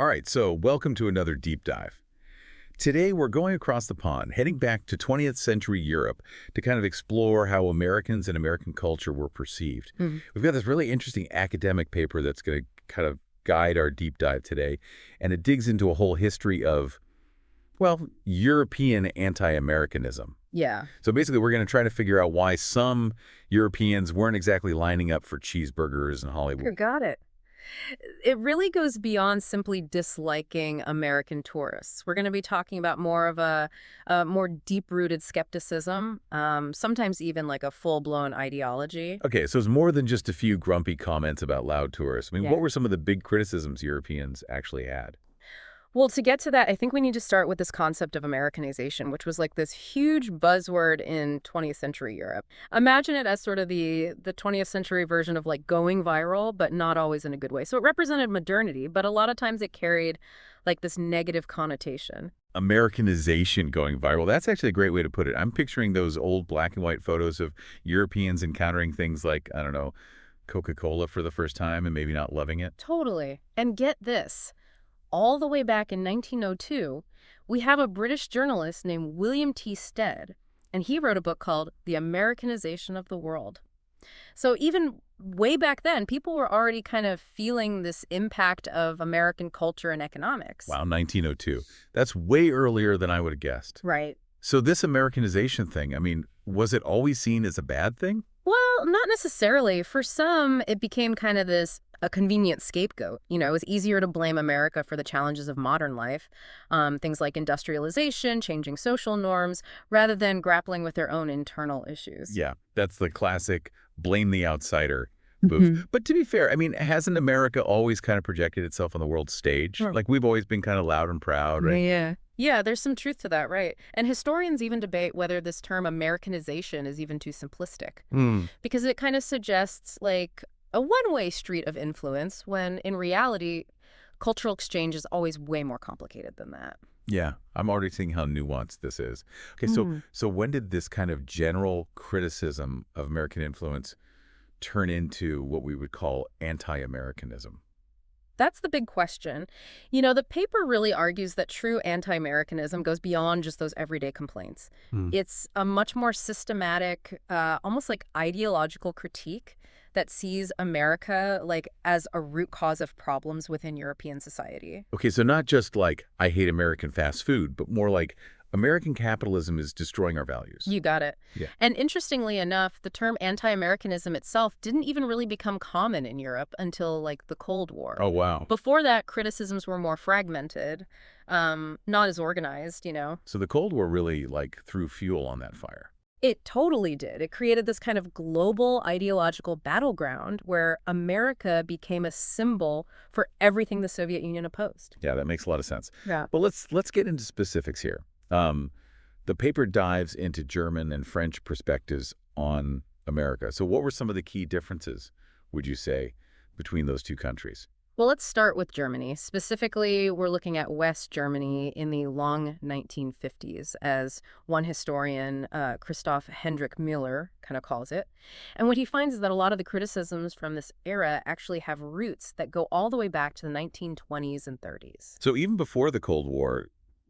All right, so welcome to another deep dive. Today, we're going across the pond, heading back to 20th century Europe to kind of explore how Americans and American culture were perceived. We've got this really interesting academic paper that's going to kind of guide our deep dive today, and it digs into a whole history of, well, European anti-Americanism. Yeah. So basically, we're going to try to figure out why some Europeans weren't exactly lining up for cheeseburgers in Hollywood. You got it. It really goes beyond simply disliking American tourists. We're going to be talking about more of a more deep-rooted skepticism, sometimes even like a full-blown ideology. Okay, so it's more than just a few grumpy comments about loud tourists. I mean, Yeah. what were some of the big criticisms Europeans actually had? Well, to get to that, I think we need to start with this concept of Americanization, which was like this huge buzzword in 20th century Europe. Imagine it as sort of the 20th century version of like going viral, but not always in a good way. So it represented modernity, but a lot of times it carried like this negative connotation. Americanization going viral. That's actually a great way to put it. I'm picturing those old black and white photos of Europeans encountering things like, I don't know, Coca-Cola for the first time and maybe not loving it. Totally. And get this. All the way back in 1902, we have a British journalist named William T. Stead, and he wrote a book called The Americanization of the World. So even way back then, people were already kind of feeling this impact of American culture and economics. Wow, 1902. That's way earlier than I would have guessed. Right. So this Americanization thing, I mean, was it always seen as a bad thing? Well, not necessarily. For some, it became kind of a convenient scapegoat. You know, it was easier to blame America for the challenges of modern life, things like industrialization, changing social norms, rather than grappling with their own internal issues. Yeah, that's the classic blame the outsider move. But to be fair, I mean, hasn't America always kind of projected itself on the world stage? Sure. Like, we've always been kind of loud and proud, right? Yeah. Yeah, there's some truth to that, right? And historians even debate whether this term Americanization is even too simplistic, because it kind of suggests like a one-way street of influence when in reality, cultural exchange is always way more complicated than that. Yeah, I'm already seeing how nuanced this is. Okay, so when did this kind of general criticism of American influence turn into what we would call anti-Americanism? That's the big question. You know, the paper really argues that true anti-Americanism goes beyond just those everyday complaints. It's a much more systematic, almost like ideological critique that sees America like as a root cause of problems within European society. Okay, so not just like, I hate American fast food, but more like American capitalism is destroying our values. You got it. Yeah. And interestingly enough, the term anti-Americanism itself didn't even really become common in Europe until like the Cold War. Oh, wow. Before that, criticisms were more fragmented, not as organized, you know. So the Cold War really like threw fuel on that fire. It totally did. It created this kind of global ideological battleground where America became a symbol for everything the Soviet Union opposed. Yeah, that makes a lot of sense. Yeah. But let's get into specifics here. The paper dives into German and French perspectives on America. So what were some of the key differences, would you say, between those two countries? Well, let's start with Germany. Specifically, we're looking at West Germany in the long 1950s, as one historian, Christoph Hendrik Müller, kind of calls it. And what he finds is that a lot of the criticisms from this era actually have roots that go all the way back to the 1920s and 30s. So even before the Cold War,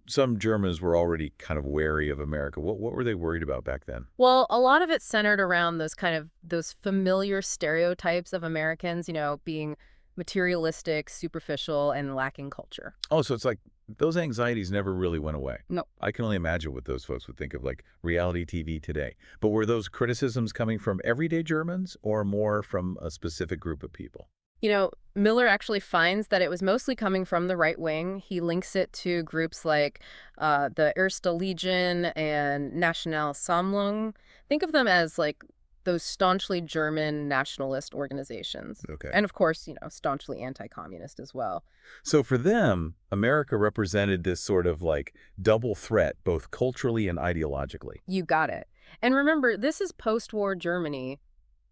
some Germans were already kind of wary of America. What were they worried about back then? Well, a lot of it centered around those familiar stereotypes of Americans, you know, being materialistic, superficial, and lacking culture. Oh, so it's like those anxieties never really went away. No. I can only imagine what those folks would think of like reality TV today. But were those criticisms coming from everyday Germans or more from a specific group of people? You know, Miller actually finds that it was mostly coming from the right wing. He links it to groups like the Erste Legion and Nationalsammlung. Think of them as like those staunchly German nationalist organizations. Okay. And of course, you know, staunchly anti-communist as well. So for them, America represented this sort of like double threat, both culturally and ideologically. You got it. And remember, this is post-war Germany.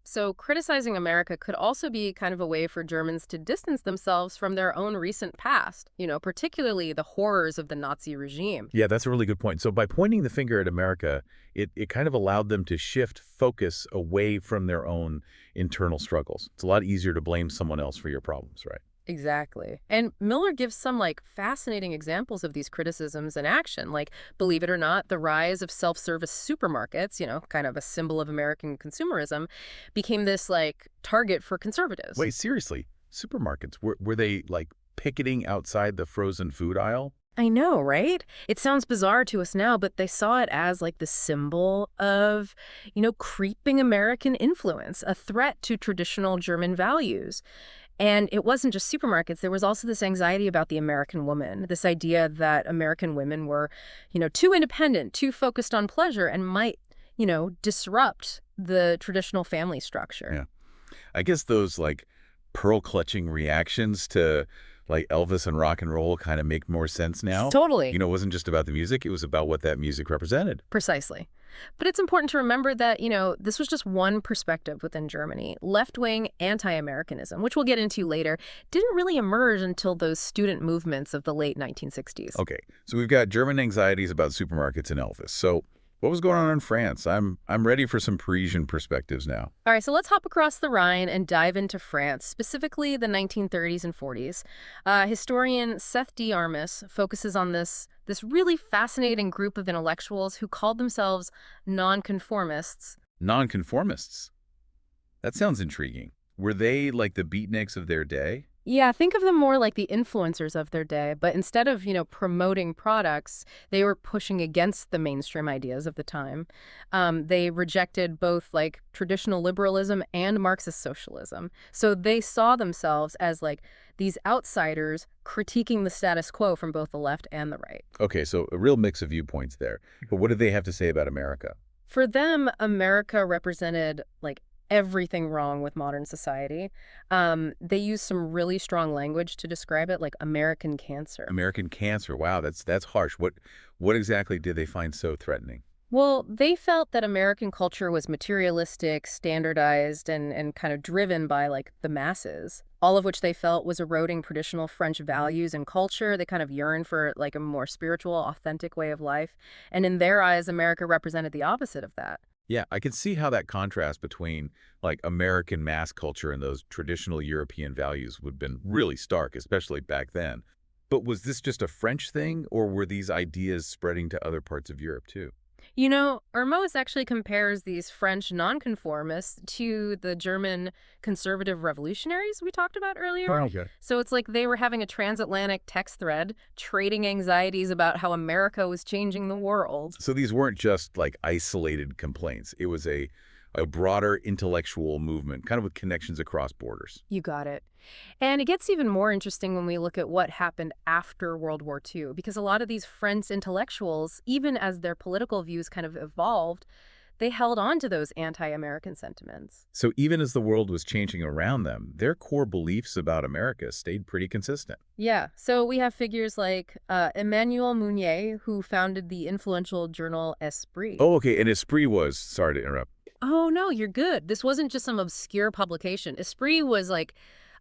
So criticizing America could also be kind of a way for Germans to distance themselves from their own recent past, you know, particularly the horrors of the Nazi regime. Yeah, that's a really good point. So by pointing the finger at America, it kind of allowed them to shift focus away from their own internal struggles. It's a lot easier to blame someone else for your problems, right? Exactly. And Miller gives some fascinating examples of these criticisms in action, like, believe it or not, the rise of self-service supermarkets, kind of a symbol of American consumerism, became this target for conservatives. Wait, seriously? Supermarkets, were they picketing outside the frozen food aisle? I know, right? It sounds bizarre to us now, but they saw it as the symbol of, creeping American influence, a threat to traditional German values. And it wasn't just supermarkets. There was also this anxiety about the American woman, this idea that American women were, too independent, too focused on pleasure, and might, disrupt the traditional family structure. Yeah. I guess those pearl-clutching reactions to Elvis and rock and roll kind of make more sense now. Totally. It wasn't just about the music. It was about what that music represented. Precisely. But it's important to remember that, this was just one perspective within Germany. Left-wing anti-Americanism, which we'll get into later, didn't really emerge until those student movements of the late 1960s. Okay, so we've got German anxieties about supermarkets and Elvis. So what was going on in France? I'm ready for some Parisian perspectives now. All right, so let's hop across the Rhine and dive into France, specifically the 1930s and 40s. Historian Seth D. Armis focuses on this really fascinating group of intellectuals who called themselves nonconformists. Nonconformists? That sounds intriguing. Were they the beatniks of their day? Yeah, think of them more like the influencers of their day, but instead of, promoting products, they were pushing against the mainstream ideas of the time. They rejected both traditional liberalism and Marxist socialism. So they saw themselves as these outsiders critiquing the status quo from both the left and the right. Okay, so a real mix of viewpoints there. But what did they have to say about America? For them, America represented everything wrong with modern society. They use some really strong language to describe it, like American cancer. American cancer. Wow, that's harsh. What exactly did they find so threatening? Well, they felt that American culture was materialistic, standardized, and kind of driven by the masses, all of which they felt was eroding traditional French values and culture. They kind of yearned for a more spiritual, authentic way of life. And in their eyes, America represented the opposite of that. Yeah, I can see how that contrast between American mass culture and those traditional European values would have been really stark, especially back then. But was this just a French thing, or were these ideas spreading to other parts of Europe too? Ermos actually compares these French nonconformists to the German conservative revolutionaries we talked about earlier. Oh, okay. So it's like they were having a transatlantic text thread, trading anxieties about how America was changing the world. So these weren't just isolated complaints. It was a broader intellectual movement, kind of with connections across borders. You got it. And it gets even more interesting when we look at what happened after World War II, because a lot of these French intellectuals, even as their political views kind of evolved, they held on to those anti-American sentiments. So even as the world was changing around them, their core beliefs about America stayed pretty consistent. Yeah. So we have figures like Emmanuel Mounier, who founded the influential journal Esprit. Oh, okay. And Esprit was, sorry to interrupt. Oh, no, you're good. This wasn't just some obscure publication. Esprit was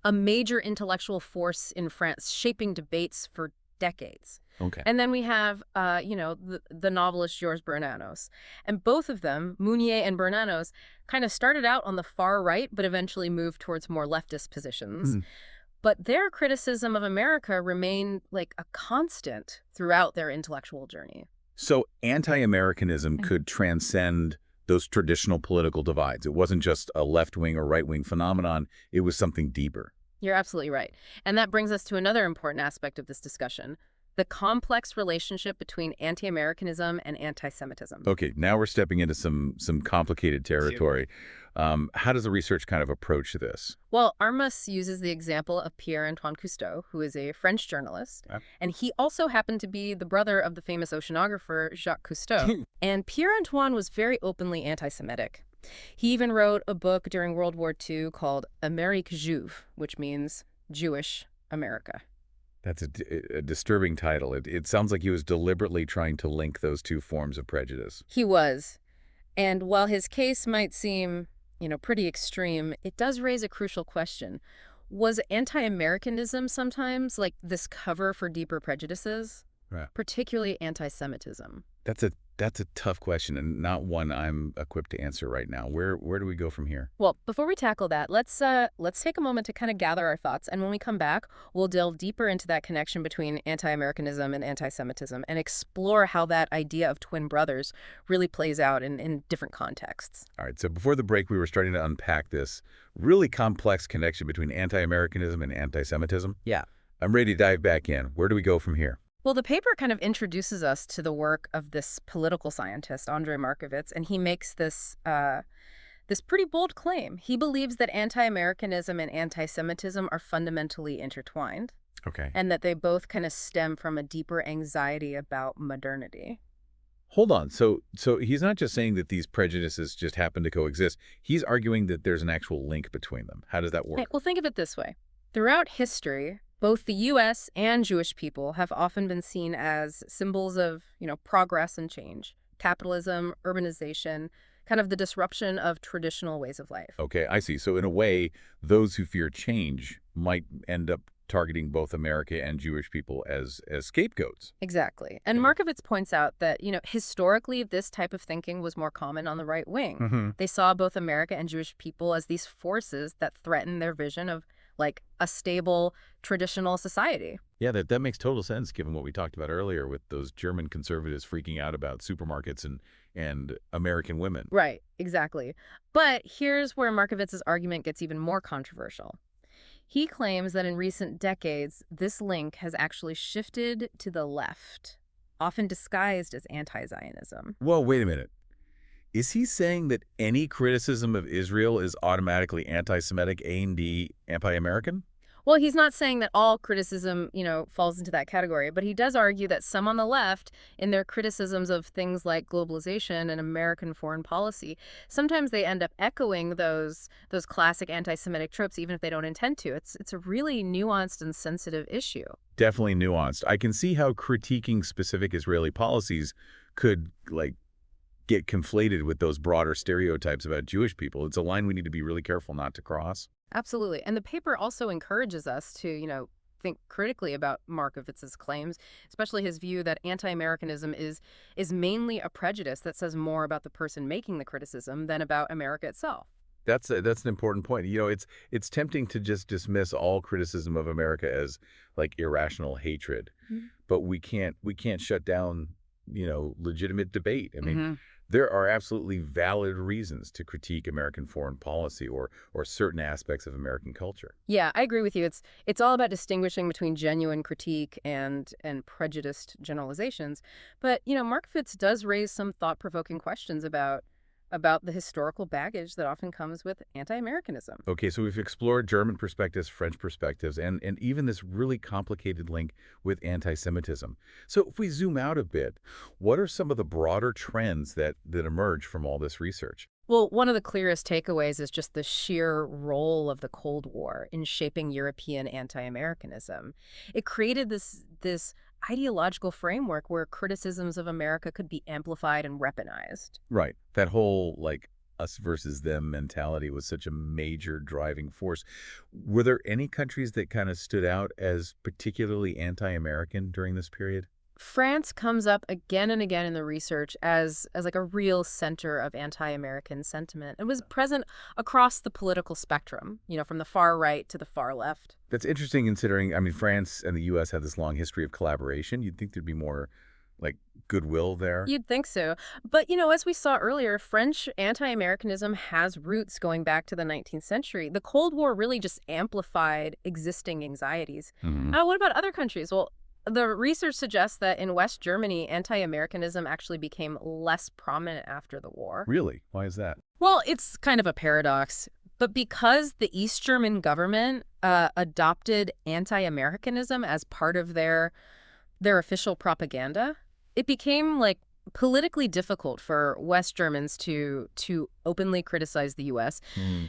a major intellectual force in France, shaping debates for decades. Okay. And then we have, the novelist Georges Bernanos. And both of them, Mounier and Bernanos, kind of started out on the far right, but eventually moved towards more leftist positions. But their criticism of America remained a constant throughout their intellectual journey. So anti-Americanism could transcend those traditional political divides. It wasn't just a left-wing or right-wing phenomenon. It was something deeper. You're absolutely right. And that brings us to another important aspect of this discussion, the complex relationship between anti-Americanism and anti-Semitism. Okay, now we're stepping into some complicated territory. How does the research kind of approach this? Well, Armas uses the example of Pierre-Antoine Cousteau, who is a French journalist, and he also happened to be the brother of the famous oceanographer Jacques Cousteau. And Pierre-Antoine was very openly anti-Semitic. He even wrote a book during World War II called Amérique Juive, which means Jewish America. That's a disturbing title. It sounds like he was deliberately trying to link those two forms of prejudice. He was. And while his case might seem, pretty extreme, it does raise a crucial question. Was anti-Americanism sometimes this cover for deeper prejudices? Right. Particularly anti-Semitism? That's a That's a tough question and not one I'm equipped to answer right now. Where do we go from here? Well, before we tackle that, let's take a moment to kind of gather our thoughts, and when we come back, we'll delve deeper into that connection between anti-Americanism and anti-Semitism and explore how that idea of twin brothers really plays out in different contexts. All right, so before the break, we were starting to unpack this really complex connection between anti-Americanism and anti-Semitism. Yeah. I'm ready to dive back in. Where do we go from here? Well, the paper kind of introduces us to the work of this political scientist, Andrei Markovits, and he makes this pretty bold claim. He believes that anti-Americanism and anti-Semitism are fundamentally intertwined. Okay. And that they both kind of stem from a deeper anxiety about modernity. Hold on. So he's not just saying that these prejudices just happen to coexist. He's arguing that there's an actual link between them. How does that work? Hey, well, think of it this way. Throughout history, both the U.S. and Jewish people have often been seen as symbols of, progress and change, capitalism, urbanization, kind of the disruption of traditional ways of life. Okay, I see. So in a way, those who fear change might end up targeting both America and Jewish people as scapegoats. Exactly. And Markovits points out that, historically, this type of thinking was more common on the right wing. Mm-hmm. They saw both America and Jewish people as these forces that threaten their vision of like a stable, traditional society. Yeah, that makes total sense given what we talked about earlier with those German conservatives freaking out about supermarkets and American women. Right, exactly. But here's where Markovits' argument gets even more controversial. He claims that in recent decades, this link has actually shifted to the left, often disguised as anti-Zionism. Well, wait a minute. Is he saying that any criticism of Israel is automatically anti-Semitic, A&D, anti-American? Well, he's not saying that all criticism, falls into that category, but he does argue that some on the left, in their criticisms of things like globalization and American foreign policy, sometimes they end up echoing those classic anti-Semitic tropes, even if they don't intend to. It's a really nuanced and sensitive issue. Definitely nuanced. I can see how critiquing specific Israeli policies could, get conflated with those broader stereotypes about Jewish people. It's a line we need to be really careful not to cross. Absolutely. And the paper also encourages us to, think critically about Markovits' claims, especially his view that anti-Americanism is mainly a prejudice that says more about the person making the criticism than about America itself. That's an important point. It's tempting to just dismiss all criticism of America as irrational hatred, but we can't shut down legitimate debate. I mean, there are absolutely valid reasons to critique American foreign policy or certain aspects of American culture. Yeah, I agree with you. It's all about distinguishing between genuine critique and prejudiced generalizations. But, Markovits does raise some thought-provoking questions about the historical baggage that often comes with anti-Americanism. Okay, so we've explored German perspectives, French perspectives, and even this really complicated link with anti-Semitism. So if we zoom out a bit, what are some of the broader trends that emerge from all this research? Well, one of the clearest takeaways is just the sheer role of the Cold War in shaping European anti-Americanism. It created this ideological framework where criticisms of America could be amplified and weaponized. Right. That whole, us versus them mentality was such a major driving force. Were there any countries that kind of stood out as particularly anti-American during this period? France comes up again and again in the research as a real center of anti-American sentiment. It was present across the political spectrum, from the far right to the far left. That's interesting considering, France and the U.S. have this long history of collaboration. You'd think there'd be more, goodwill there. You'd think so. But, as we saw earlier, French anti-Americanism has roots going back to the 19th century. The Cold War really just amplified existing anxieties. Now, what about other countries? Well, the research suggests that in West Germany, anti-Americanism actually became less prominent after the war. Really? Why is that? Well, it's kind of a paradox. But because the East German government adopted anti-Americanism as part of their official propaganda, it became politically difficult for West Germans to openly criticize the U.S.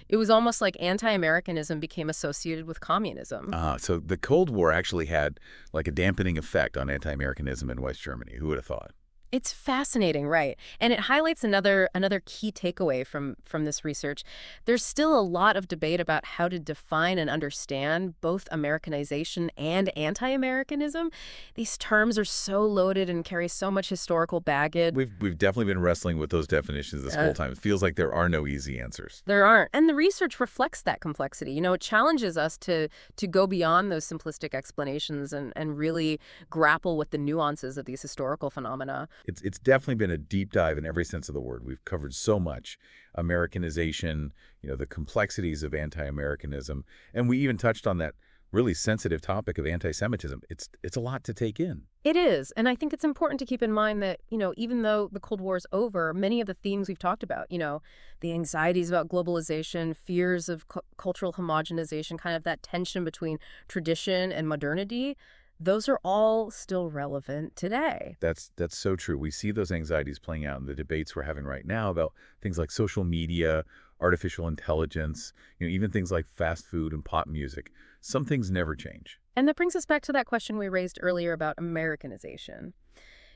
It was almost like anti-Americanism became associated with communism. So the Cold War actually had a dampening effect on anti-Americanism in West Germany. Who would have thought? It's fascinating, right? And it highlights another key takeaway from this research. There's still a lot of debate about how to define and understand both Americanization and anti-Americanism. These terms are so loaded and carry so much historical baggage. We've definitely been wrestling with those definitions this whole time. It feels like there are no easy answers. There aren't. And the research reflects that complexity. It challenges us to go beyond those simplistic explanations and really grapple with the nuances of these historical phenomena. It's definitely been a deep dive in every sense of the word. We've covered so much. Americanization, the complexities of anti-Americanism, and we even touched on that really sensitive topic of anti-Semitism. It's a lot to take in. It is. And I think it's important to keep in mind that, even though the Cold War is over, many of the themes we've talked about, the anxieties about globalization, fears of cultural homogenization, kind of that tension between tradition and modernity, those are all still relevant today. That's so true. We see those anxieties playing out in the debates we're having right now about things like social media, artificial intelligence, even things like fast food and pop music. Some things never change. And that brings us back to that question we raised earlier about Americanization.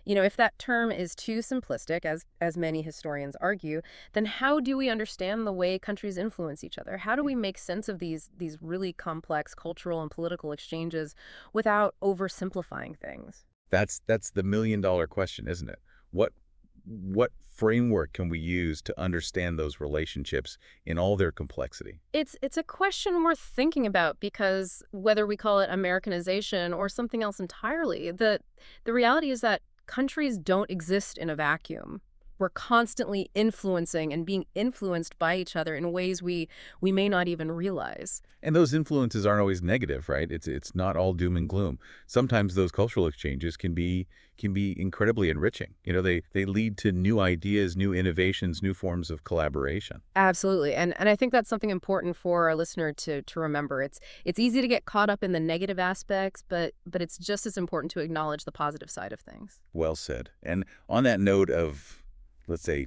If that term is too simplistic, as many historians argue, then how do we understand the way countries influence each other? How do we make sense of these really complex cultural and political exchanges without oversimplifying things? That's the million-dollar question, isn't it? What framework can we use to understand those relationships in all their complexity? It's a question worth thinking about because whether we call it Americanization or something else entirely, the reality is that countries don't exist in a vacuum. We're constantly influencing and being influenced by each other in ways we may not even realize. And those influences aren't always negative, right? It's not all doom and gloom. Sometimes those cultural exchanges can be incredibly enriching. They lead to new ideas, new innovations, new forms of collaboration. Absolutely. And I think that's something important for our listener to remember. It's easy to get caught up in the negative aspects, but it's just as important to acknowledge the positive side of things. Well said. And on that note of, let's say,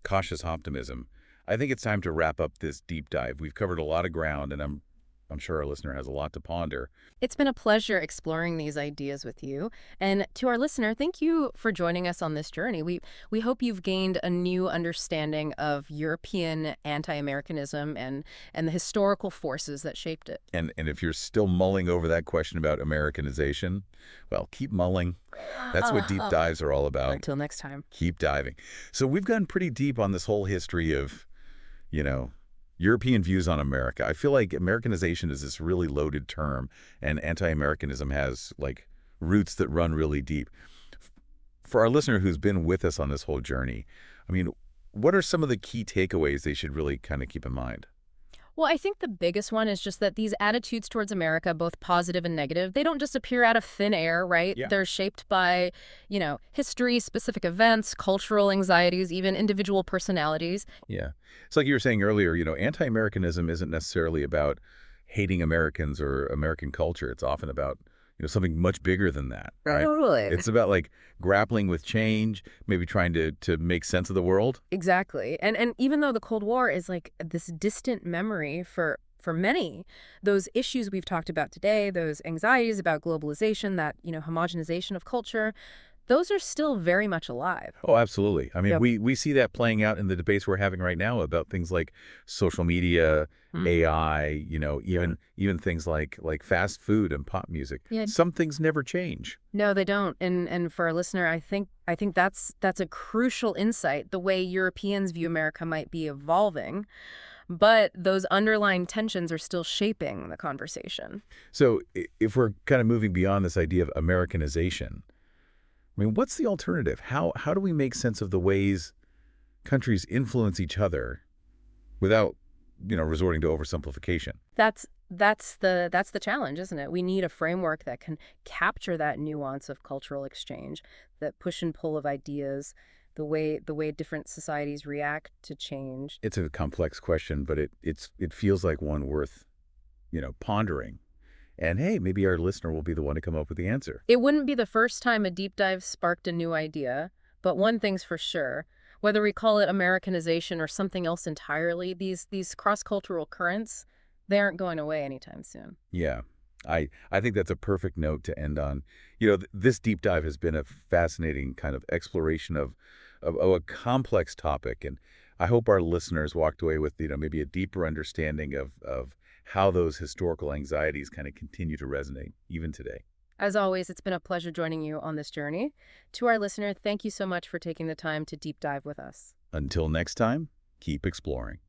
cautious optimism, I think it's time to wrap up this deep dive. We've covered a lot of ground, and I'm sure our listener has a lot to ponder. It's been a pleasure exploring these ideas with you. And to our listener, thank you for joining us on this journey. We hope you've gained a new understanding of European anti-Americanism and the historical forces that shaped it. And if you're still mulling over that question about Americanization, well, keep mulling. That's what deep dives are all about. Until next time. Keep diving. So we've gone pretty deep on this whole history of, European views on America. I feel like Americanization is this really loaded term, and anti-Americanism has, roots that run really deep. For our listener who's been with us on this whole journey, what are some of the key takeaways they should really kind of keep in mind? Well, I think the biggest one is just that these attitudes towards America, both positive and negative, they don't just appear out of thin air, right? Yeah. They're shaped by, history, specific events, cultural anxieties, even individual personalities. Yeah. It's like you were saying earlier, anti-Americanism isn't necessarily about hating Americans or American culture. It's often about something much bigger than that, right? Totally. It's about grappling with change, maybe trying to make sense of the world. Exactly. And even though the Cold War is this distant memory for many, those issues we've talked about today, those anxieties about globalization, that, homogenization of culture, those are still very much alive. Oh, absolutely. Yep. We see that playing out in the debates we're having right now about things like social media, AI, even things like fast food and pop music. Yeah. Some things never change. No, they don't. And for our listener, I think that's a crucial insight. The way Europeans view America might be evolving, but those underlying tensions are still shaping the conversation. So if we're kind of moving beyond this idea of Americanization, what's the alternative? How do we make sense of the ways countries influence each other without, resorting to oversimplification? That's the challenge, isn't it? We need a framework that can capture that nuance of cultural exchange, that push and pull of ideas, the way different societies react to change. It's a complex question, but it feels like one worth, pondering. And hey, maybe our listener will be the one to come up with the answer. It wouldn't be the first time a deep dive sparked a new idea, but one thing's for sure. Whether we call it Americanization or something else entirely, these cross-cultural currents, they aren't going away anytime soon. Yeah. I think that's a perfect note to end on. This deep dive has been a fascinating kind of exploration of a complex topic, and I hope our listeners walked away with maybe a deeper understanding of how those historical anxieties kind of continue to resonate even today. As always, it's been a pleasure joining you on this journey. To our listener, thank you so much for taking the time to deep dive with us. Until next time, keep exploring.